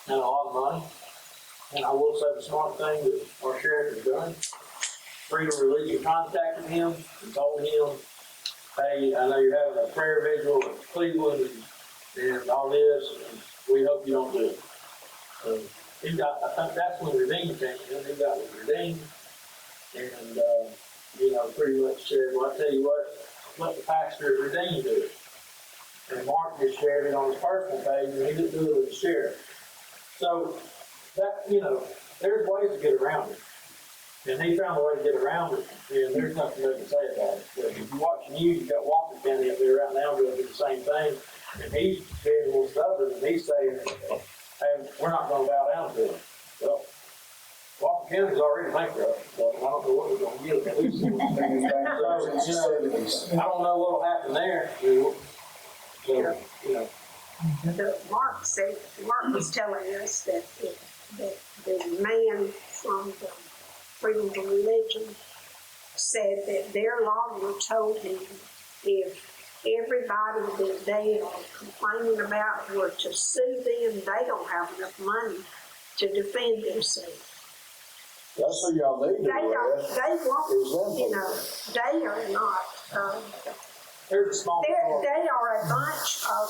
and a lot of money. And I will say the smart thing that our sheriff has done, Freedom of Religion contacted him and told him, hey, I know you're having a prayer vigil in Cleveland and all this, and we hope you don't do it. So I think that's when Redeem came in. He got with Redeem, and pretty much said, well, I tell you what, let the pastor at Redeem do it. And Mark just shared it on his personal page, and he didn't do it with the sheriff. So, that, there's ways to get around it. And he found a way to get around it, and there's nothing they can say about it. But if you watch news, you got Walker County up there right now doing the same thing, and he's being a little stubborn, and he's saying, hey, we're not gonna bow down to it. Well, Walker County's already bankrupt, so I don't know what we're gonna get. At least, I don't know what'll happen there. Mark was telling us that the man from the Freedom from Religion said that their lawyer told him if everybody that they are complaining about were to sue them, they don't have enough money to defend themselves. That's who y'all need to They don't, arrest. they won't, they are not, There's a small. they are a bunch of,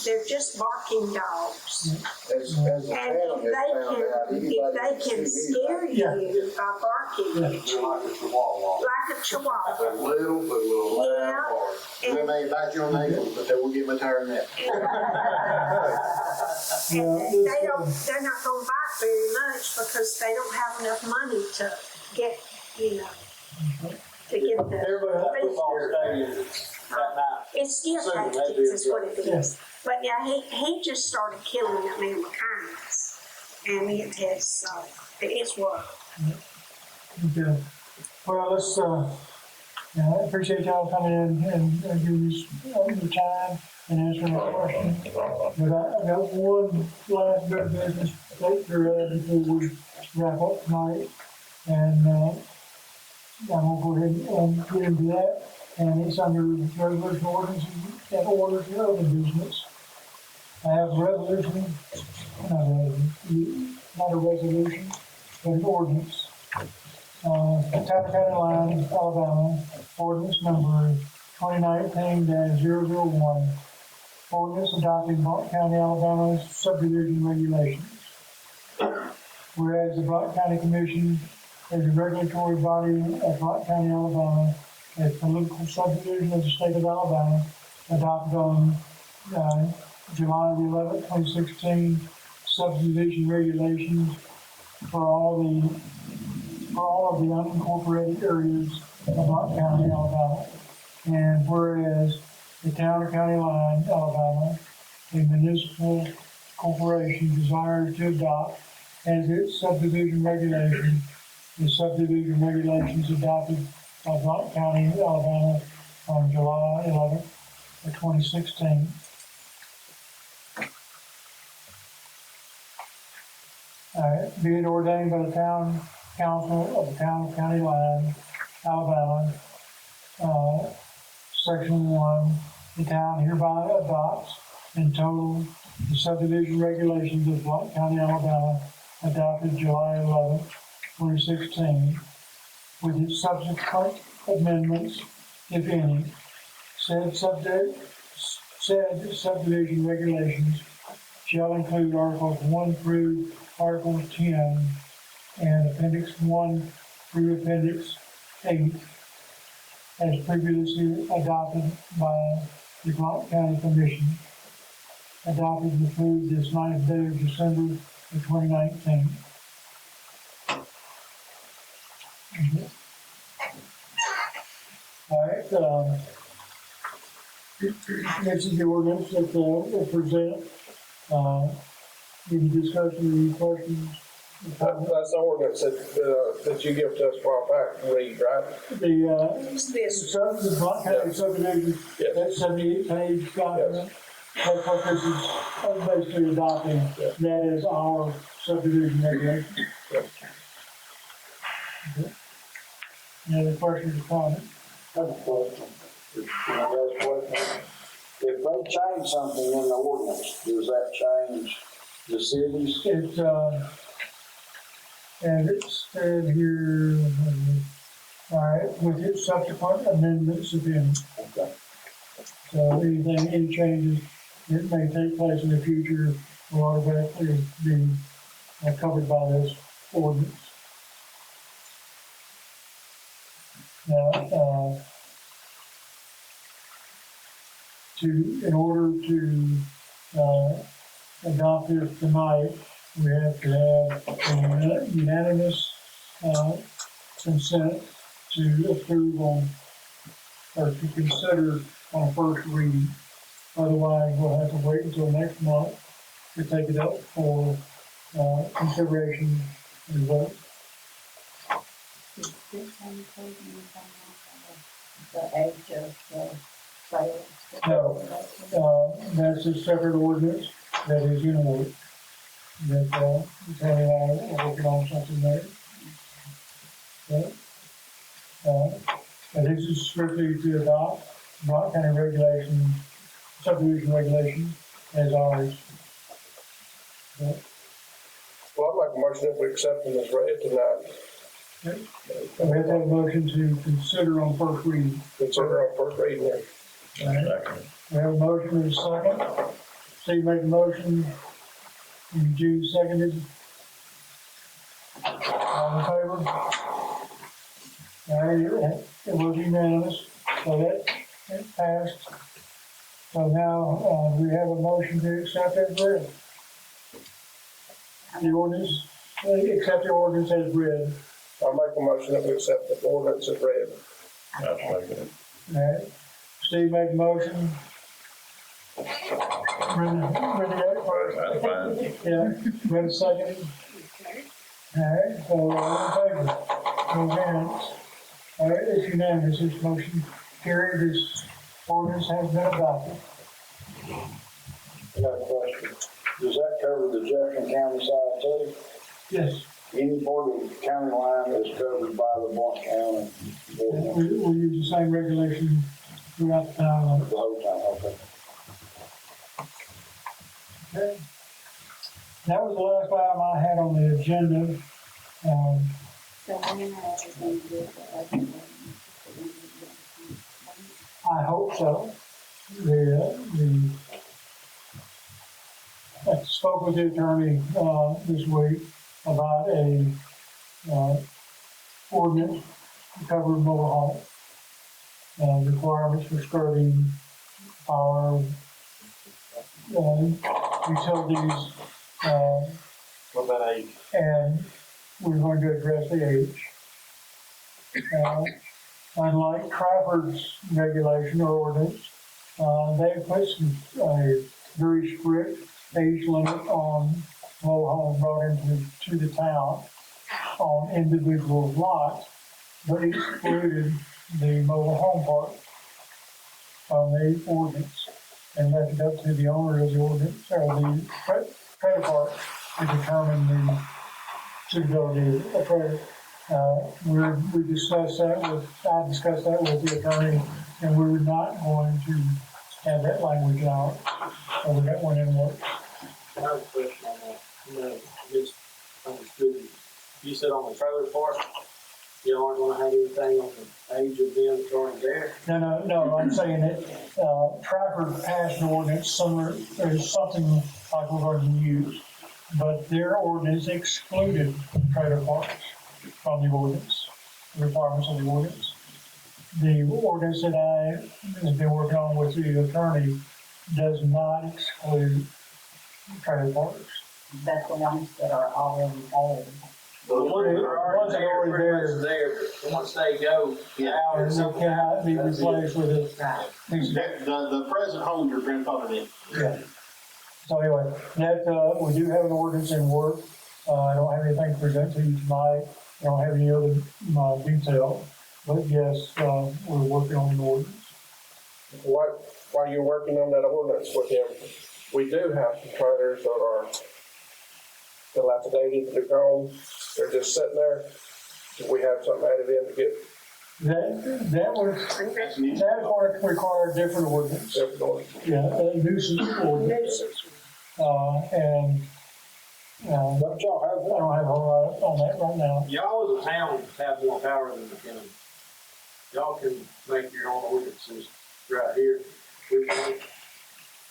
they're just barking dogs. As a And town has found out, if they can scare you by barking at They're you, like a chihuahua. like a chihuahua. But little, loud Yeah. bark. They may bite your nails, but they will get my turn that. And they're not gonna bite very much because they don't have enough money to get, to get the. Everybody at that football stadium that night. It's gift Soon, that'd tactics be a is what it Yeah. is. But yeah, he just started killing that man with kindness. And it has, it's worked. Okay. Well, let's, I appreciate y'all coming in and giving us your time and answering our questions. But I got one last bit of business to take care of before we wrap up tonight. And, I'm gonna go ahead and get into that. And it's under resolution ordinance and orders and other business. I have a resolution, not a resolution, but an ordinance. Town County Line, Alabama, ordinance number 2019-001. Ordinance adopting Blount County, Alabama subdivision regulations. Whereas the Blount County Commission is a regulatory body of Blount County, Alabama, a political subdivision of the state of Alabama, adopted on July the 11th, 2016, subdivision regulations for all of the unincorporated areas of Blount County, Alabama. And whereas the Town of County Line, Alabama, a municipal corporation desires to adopt as its subdivision regulation the subdivision regulations adopted by Blount County, Alabama on July 11th, 2016. Be it ordained by the Town Council of the Town of County Line, Alabama, Section 1, the town hereby adopts in total the subdivision regulations of Blount County, Alabama, adopted July 11th, 2016, with its subsequent amendments, if any. Said subdivision regulations shall include Articles 1 through Article 10 and Appendix 1 through Appendix 8 as previously adopted by the Blount County Commission, adopted and approved this 9th day of December of 2019. All right, this is the ordinance that we'll present. Any discussion, any questions? That's the ordinance that you give to us a while back, read, right? The Blount County subdivision, Yes. that 78-page document, that's what this is basically adopting. That is our subdivision regulation. Yes. Okay. Any other questions or comments? I have a question. Can I ask a question? If they change something in the ordinance, does that change the cities? It's, and it said here, all right, with its subsequent amendments if any. Okay. So any changes that may take place in the future will automatically be covered by this ordinance. Now, in order to, adopt this tonight, we have to have a unanimous, consent to approve on, or to consider on first reading. Otherwise, we'll have to wait until next month to take it up for, consideration and vote. Is this one closing anything else on the age of the trailers? No. That's a separate ordinance that is in work. That, Attorney and I are working on something there. But, and this is strictly to adopt Brock County regulation, subdivision regulation as ours. But, Well, I'd like a motion that we accept them as read tonight. we have to have a motion to consider on first reading. Consider on first reading here. We have a motion and a second. Steve made the motion, and Jude seconded. All in favor? All right, it was unanimous, so that passed. So now, we have a motion to accept as read. The ordinance, accept the ordinance as read. I'll make a motion that we accept the ordinance as read. I'll second it. All right, Steve made the motion. Brenda first. That's fine. Yeah, Brenda seconded. All right, so all in favor? No hands. All right, it's unanimous, this motion carried, this ordinance has been adopted. I got a question. Does that cover the Jefferson County side too? Yes, Any part of the county line is covered by the Blount County ordinance we use the same regulation throughout the town. the whole time, okay? Okay. That was the last item I had on the agenda. So when are we going to do it? I hope so. I spoke with the attorney, this week about a, ordinance to cover mobile home. Requirements for skirting, power, utilities, What about age? and we're going to address the age. Unlike Trafford's regulation or ordinance, they put a very strict age limit on mobile homes brought into the town on individual lots, but excluded the mobile home park from the ordinance and left it up to the owner of the ordinance or the trailer park to determine the suitability of a trailer. I discussed that with the attorney, and we were not going to have that language out, or that went in work. I have a question on that. Misunderstood. You said on the trailer park, you aren't gonna have anything on the age of them that's already there? No, I'm saying that, Trafford passed an ordinance, there's something like we're going to use, but their ordinance excluded trailer parks from the ordinance, the requirements of the ordinance. The ordinance that I have been working on with the attorney does not exclude trailer parks. That's the ones that are already old. The ones that are Ones that are already already there, pretty much there, but once they go out or And they something. cannot be that's it. replaced with a, Right. The present home your grandfather did. yeah. So anyway, that, we do have an ordinance in work. I don't have anything to present to you tonight. I don't have any other, detail. But yes, we're working on an ordinance. While you're working on that ordinance with him, we do have some trailers that are dilapidated, they're gone, they're just sitting there. We have something added in to get That would require a different ordinance. different orders. Yeah, a nuisance ordinance. And, Don't y'all have I one? don't have a whole lot on that right now. Y'all as a town have more power than the county. Y'all can make your own ordinances right here. We can,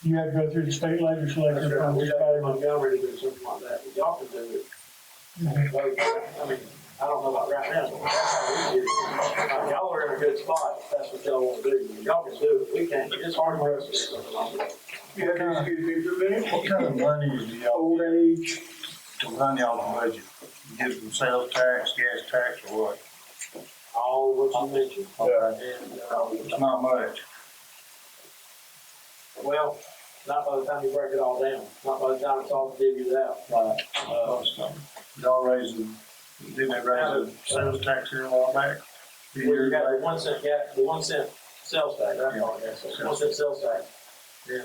You have to go through the state legislature. that's right, we got Montgomery to do something like that, but y'all can do it. Mhm. I mean, I don't know about right now, but that's how we did it. Y'all are in a good spot, if that's what y'all wanna do. Y'all can do it, we can't, it's hard for us to do something like that. Yeah, excuse me for a minute. What kind of money do y'all Old age, to run y'all's budget? Give them sales tax, gas tax, or what? All what you mentioned. Okay. And, It's not much. well, not by the time you break it all down, not by the time it's all divvied out. Right. Y'all raised the, didn't they raise the sales tax here a while back? We got the 1 cent gap, the 1 cent sales tax, that's all, yes, 1 cent sales tax. And,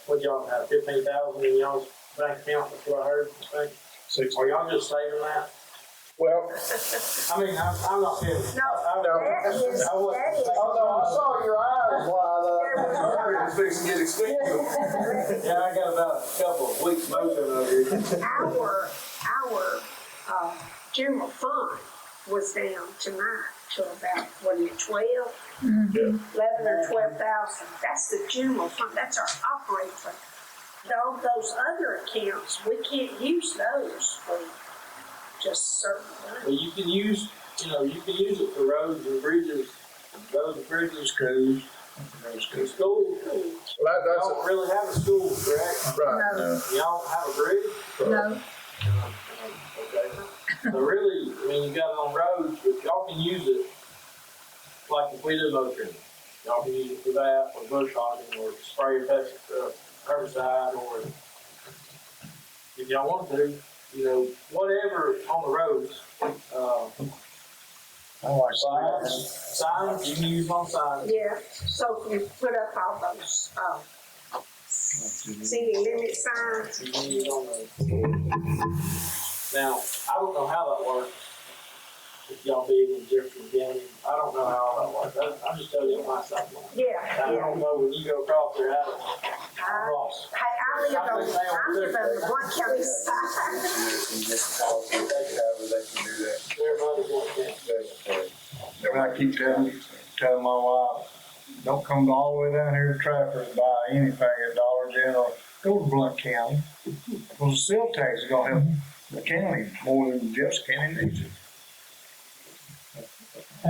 what y'all have, 15,000 in y'all's bank account, that's what I heard, I think. Are y'all just saving that? Well, I mean, I'm not kidding. No, that is, I wasn't that is. thinking- I saw your eyes wide There up. was- Fixing to get expensive. Yeah, I got about a couple of weeks motion over here. Our general fund was down tonight to about, what is it, 12? 11 or 12,000. That's the general fund, that's our operating fund. All those other accounts, we can't use those for just certain Well, money. you can use it for roads and bridges, schools. And schools, Well, y'all don't really have a school, correct? right. No, Y'all have a bridge? no, Okay. So really, I mean, you got it on roads, but y'all can use it, like if we do motion, y'all can use it for that, or bush hogging, or spray a pest, herbicide, or if y'all want to, whatever on the roads. I like Signs, you can use on signs. Yeah, so if we put up all those, city limit signs, You can use on those. Now, I don't know how that works. If y'all big in Jefferson County, I don't know how that works. I'm just telling you my side. yeah, I yeah. don't know when you go across there, I'm lost. Hey, I live on the Blunt County side. However they can do that. Everybody's going to. And I keep telling my wife, don't come all the way down here to Trafford and buy anything at Dollar General. Go to Blunt County. Because the sales tax is gonna help the county more than Jefferson County needs it. I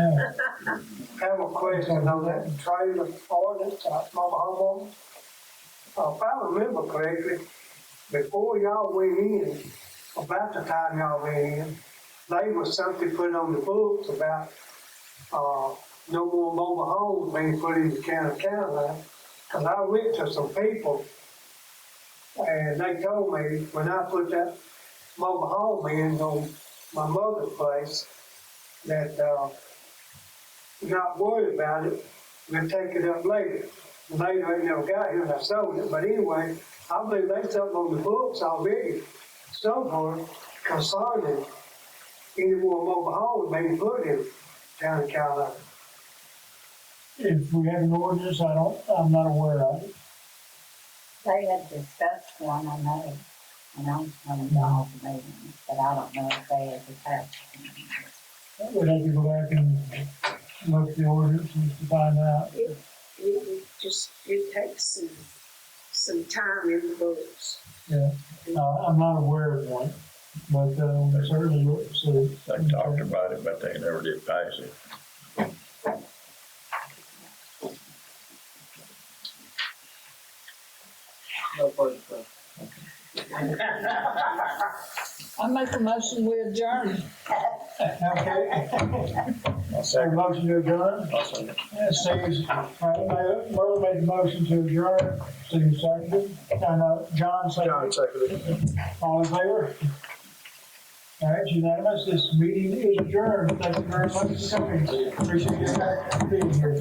have a question on that trailer ordinance, mobile home. If I remember correctly, before y'all went in, about the time y'all went in, there was something put on the books about, no more mobile homes being put in the county line. Cause I went to some people and they told me when I put that mobile home in on my mother's place, that, not worried about it, we'll take it up later. Later, I never got here and I sold it, but anyway, I believe there's something on the books already, somewhere concerning any more mobile homes being put in town of Carolina. If we have an ordinance, I'm not aware of it. They had discussed one, I know, and I was one of y'all's meetings, but I don't know if they ever passed it. We'd have to go back and look at the ordinances to find out. It takes some time in the books. Yeah, I'm not aware of one, but we certainly look to see. They talked about it, but they never did pass it. No further stuff. I make a motion, we adjourn. Okay. So motion to adjourn? Steve's, Merle made the motion to adjourn, Steve seconded, and John seconded. All in favor? All right, unanimous, this meeting is adjourned, thank you very much for coming, appreciate you being here.